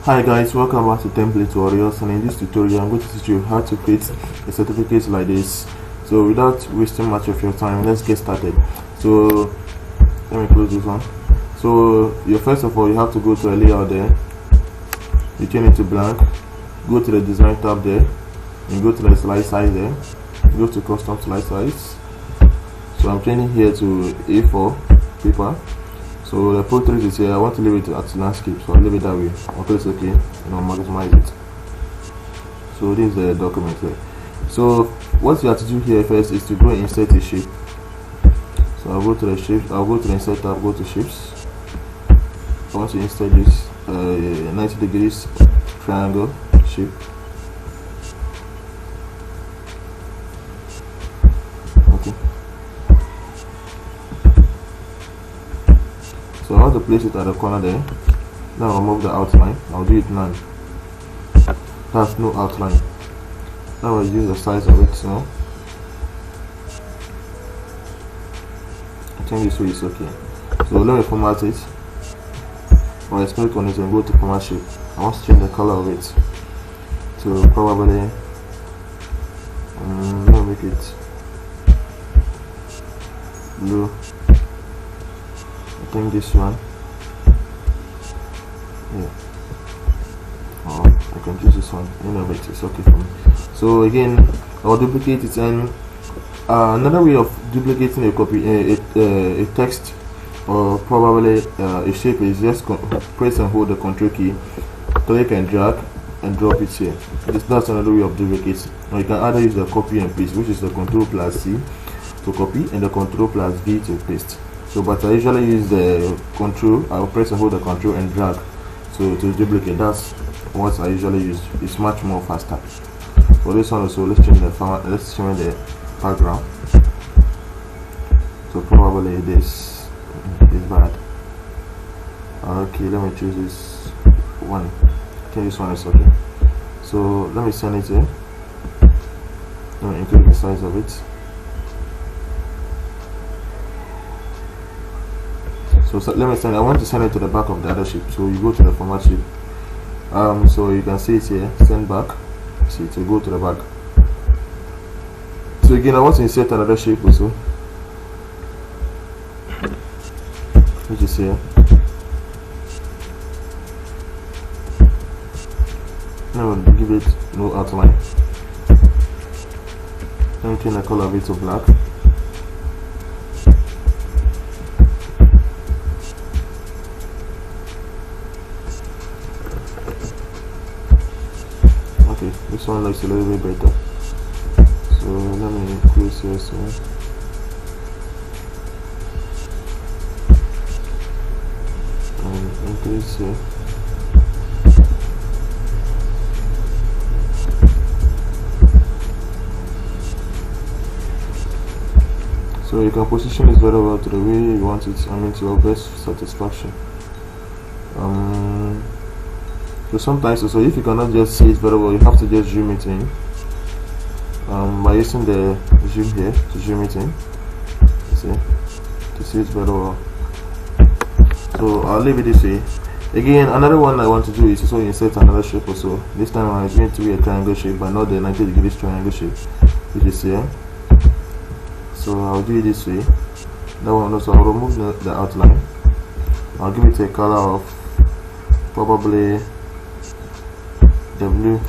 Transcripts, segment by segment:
Hi guys, welcome back to Template Warriors, and in this tutorial I'm going to teach you how to create a certificate like this. So without wasting much of your time, let's get started. So let me close this one. So first of all, you have to go to a layout there, you change it to blank, go to the design tab there, and go to the slide size there, go to custom slide size. So I'm changing here to A4 paper. So the portrait is here. I want to leave it at landscape, so I'll leave it that way. I'll press OK and I'll maximize it. So this is the document here. So what you have to do here first is to go and insert a shape. So I'll go to the shape, I'll go to the insert tab, go to shapes. I want to insert this 90 degrees triangle shape. Okay. So I want to place it at the corner there. Now I'll remove the outline. I'll do it none. That's no outline. Now I'll use the size of it. So I think this way is okay. So let me format it. I'll click on it and go to format shape. I want to change the color of it to probably let me make it blue. I think this one, yeah, I can choose this one. Any of it is okay for me. So again, I'll duplicate it, and another way of duplicating a copy, a text, or probably a shape, is just press and hold the Control key, click and drag and drop it here. That's another way of duplicating. Now you can either use the copy and paste, which is the Control plus C to copy and the Control plus V to paste. So but I usually use the Control, I'll press and hold the Control and drag to duplicate. That's what I usually use. It's much more faster. For this one also, let's change the format, let's change the background. So probably this is bad. Okay, let me choose this one. I think this one is okay. So let me send it here. Let me increase the size of it. So let me send. I want to send it to the back of the other shape. So you go to the format shape. So you can see it here. Send back. See, to go to the back. So again, I want to insert another shape also, which is here. Now we'll give it no outline. Let me change the color of it to black. Okay, this one looks a little bit better. So let me close here. So and increase here. So you can position it very well to the way you want it. I mean, to your best satisfaction. So sometimes also, if you cannot just see it very well, you have to just zoom it in by using the zoom here to zoom it in. See, to see it very well. So I'll leave it this way. Again, another one I want to do is also insert another shape also. This time it's going to be a triangle shape, but not the 90 degrees triangle shape, which is here. So I'll do it this way. That one also, I'll remove the outline. I'll give it a color of probably the blue.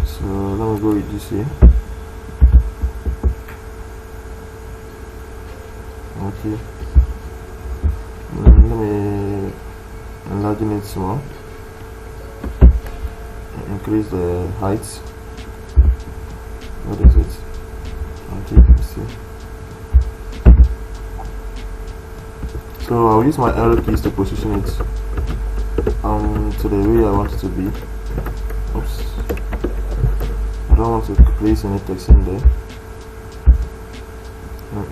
So let me go with this here. Okay. Let me enlarge it small. Increase the height. What is it? Okay, let's see. So I'll use my arrow keys to position it to the way I want it to be. Oops. I don't want to place any text in there.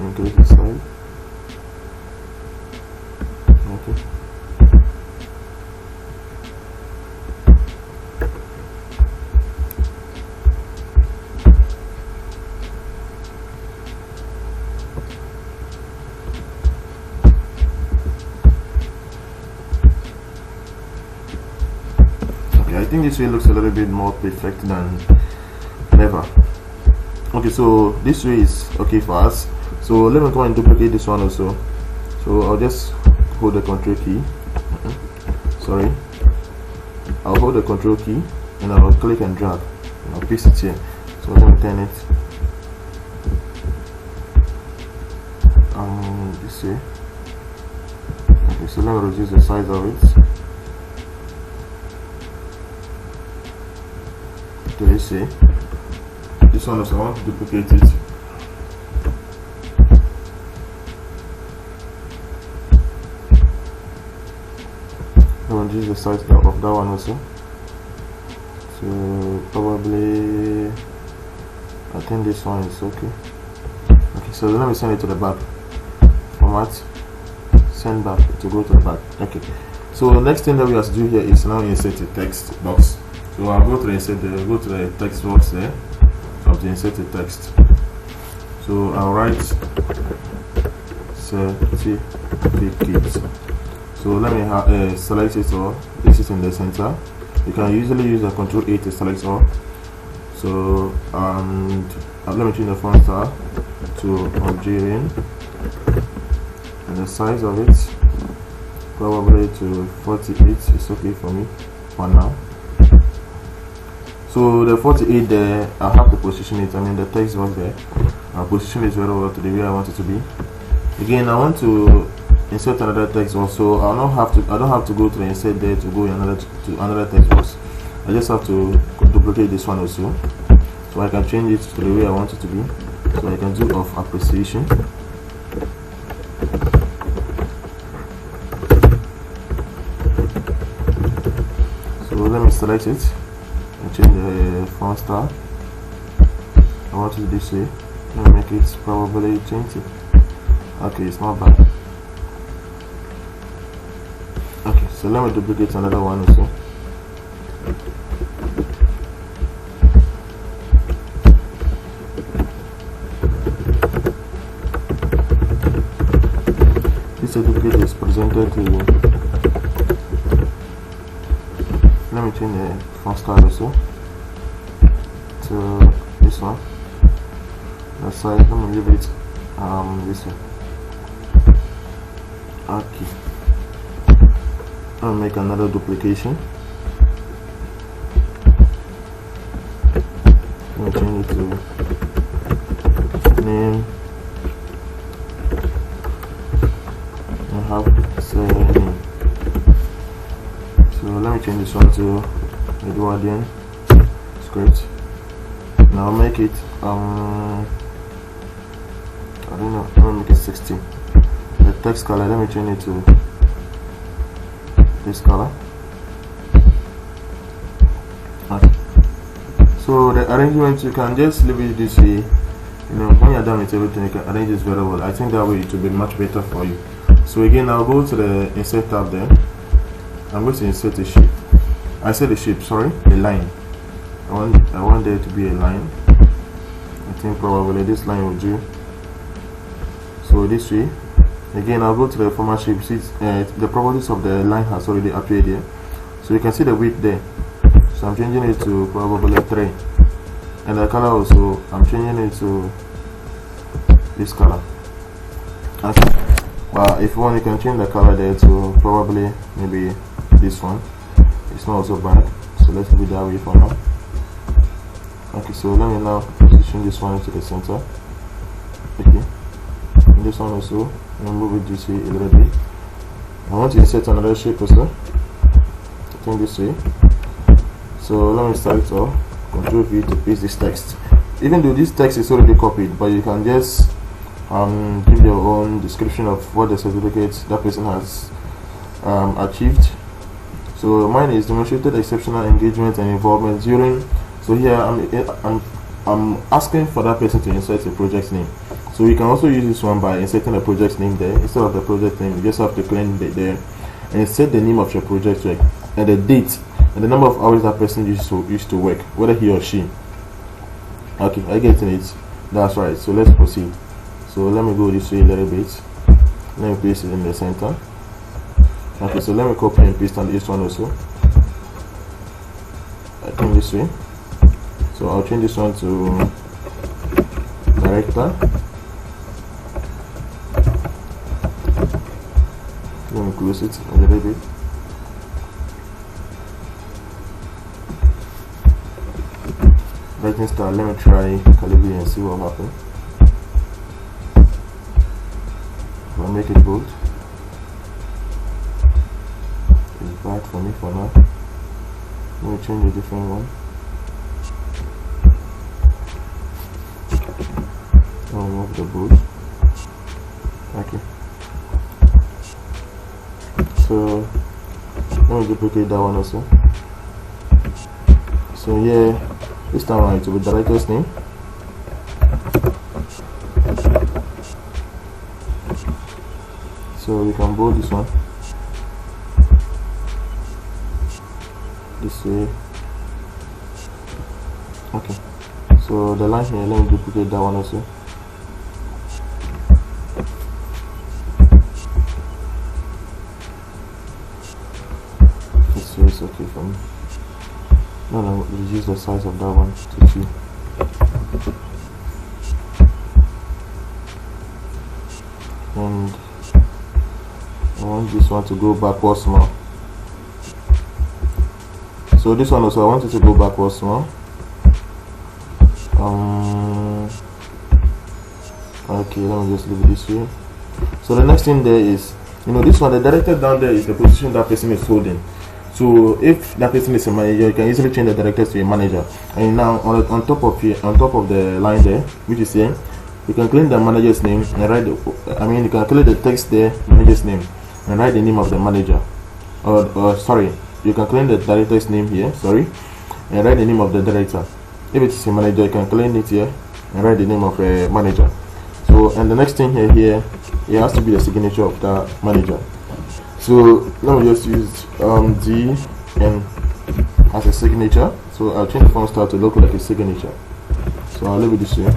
Increase the size. Okay. Okay, I think this way looks a little bit more perfect than ever. Okay, so this way is okay for us. So let me go and duplicate this one also. So I'll just hold the control key. Sorry, I'll hold the control key and I'll click and drag and I'll paste it here. So let me turn it this way. Okay, so let me reduce the size of it to this way. This one also I want to duplicate it. I want to use the size of that one also. So probably I think this one is okay. Okay, so let me send it to the back. Format, send back to go to the back. Okay, so the next thing that we have to do here is now insert a text box. So I'll go to the text box there. So I have to insert a text. So I'll write certificate. So let me select it all. This is in the center. You can usually use a Control A to select all. So let me change the font style to Algerian, and the size of it probably to 48 is okay for me for now. So the 48 there, I have to position it. I mean the text box there. I'll position it very well to the way I want it to be. Again, I want to insert another text box, so I don't have to go to the insert there to go to another text box. I just have to duplicate this one also, so I can change it to the way I want it to be. So I can do of appreciation. So let me select it and change the font style. I want it this way. Let me make it probably 20. Okay, it's not bad. Okay, so let me duplicate another one also. This certificate is presented to you. Let me change the font style also to this one. That side, let me leave it this way. Okay, I'll make another duplication. Let me change it to name. I have say name. So let me change this one to Edwardian script. Now I'll make it I don't know, I'm gonna make it 60. The text color, let me change it to this color. Okay. So the arrangement, you can just leave it this way. You know, when you're done with everything, you can arrange this very well. I think that way it will be much better for you. So again, I'll go to the insert tab there. I'm going to insert a shape. I said a shape, sorry, a line. I want there to be a line. I think probably this line will do. So this way. Again, I'll go to the format shape. See, the properties of the line has already appeared here. So you can see the width there. So I'm changing it to probably 3. And the color also, I'm changing it to this color. Okay. Well, if you want, you can change the color there to probably maybe this one. It's not also bad. So let's leave it that way for now. Okay, so let me now position this one into the center. Okay. And this one also, I'm going to move it this way a little bit. I want to insert another shape also. I think this way. So let me start it off. Control V to paste this text. Even though this text is already copied, but you can just give your own description of what the certificate that person has achieved. So mine is demonstrated exceptional engagement and involvement during. So here I'm asking for that person to insert a project name. So you can also use this one by inserting a project name there. Instead of the project name, you just have to claim it there and insert the name of your project work and the date and the number of hours that person used to work, whether he or she. Okay, I get it. That's right. So let's proceed. So let me go this way a little bit. Let me paste it in the center. Okay, so let me copy and paste on this one also. I think this way. So I'll change this one to director. Let me close it a little bit. Writing style, let me try calligraphy and see what happens. I'll make it bold. It's bad for me for now. Let me change a different one. I'll remove the bold. Okay. So let me duplicate that one also. So here, this time around it will be director's name. So we can bold this one this way. Okay, so the line here, let me duplicate that one also. This way is okay for me. No, reduce the size of that one to 2. And I want this one to go backwards more. So this one also I want it to go backwards more. Okay, let me just leave it this way. So the next thing there is, this one, the director down there is the position that person is holding. So if that person is a manager, you can easily change the director to a manager. And now on top of the line there, which is here, you can claim the manager's name and write you can claim the text there, manager's name, and write the name of the manager. Sorry, you can claim the director's name here, and write the name of the director. If it is a manager, you can claim it here and write the name of a manager. So, and the next thing here, it has to be the signature of the manager. So let me just use D and as a signature. So I'll change the font style to look like a signature. So I'll leave it this way.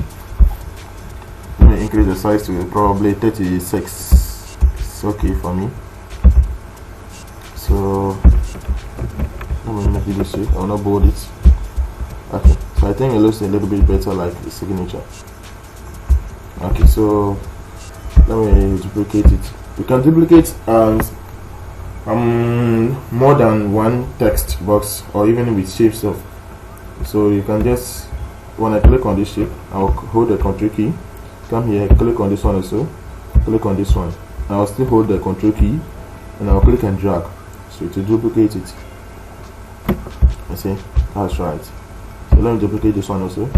Let me increase the size to probably 36. It's okay for me. So let me make it this way. I'll not bold it. Okay, so I think it looks a little bit better like the signature. Okay, so let me duplicate it. You can duplicate more than one text box, or even with shapes of. So you can just, when I click on this shape, I'll hold the control key, come here, click on this one also, click on this one. I'll still hold the control key and I'll click and drag so to duplicate it. I see, that's right. So let me duplicate this one also.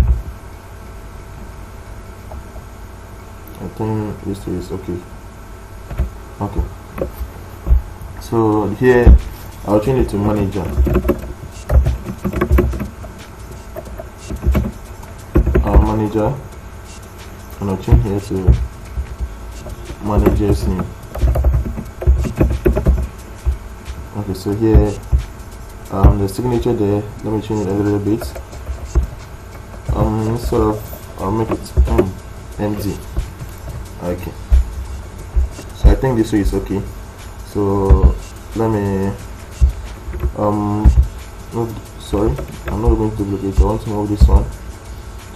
I think this is okay. Okay. So here I'll change it to manager. Manager, and I'll change here to manager's name. Okay, so here the signature there, let me change it a little bit. Instead of, I'll make it MD. Okay, so I think this way is okay. So let me sorry, I'm not going to duplicate. I want to move this one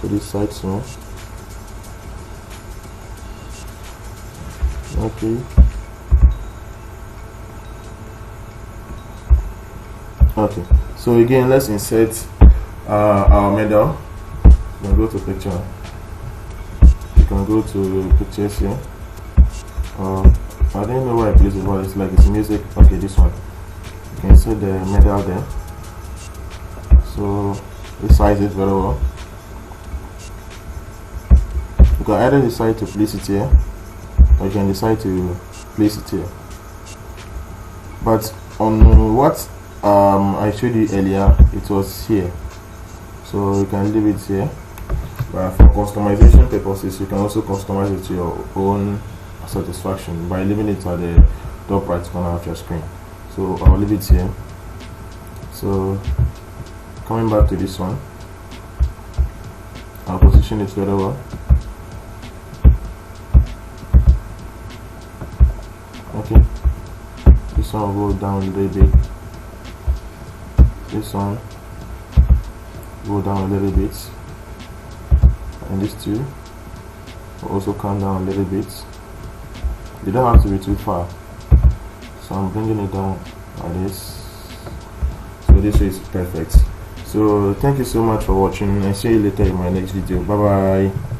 to this side small. Okay. Okay, so again, let's insert our medal. You can go to picture. You can go to pictures here. I don't know where I place it, but it's like it's music. Okay, this one. You can see the medal there. So resize it very well. You can either decide to place it here, or you can decide to place it here. But on what I showed you earlier, it was here. So you can leave it here. But for customization purposes, you can also customize it to your own satisfaction by leaving it at the top right corner of your screen. So I'll leave it here. So coming back to this one, I'll position it very well. Okay, this one will go down a little bit. This one go down a little bit, and this too will also come down a little bit. You don't have to be too far, so I'm bringing it down like this, so this way is perfect. So thank you so much for watching, and see you later in my next video. Bye bye.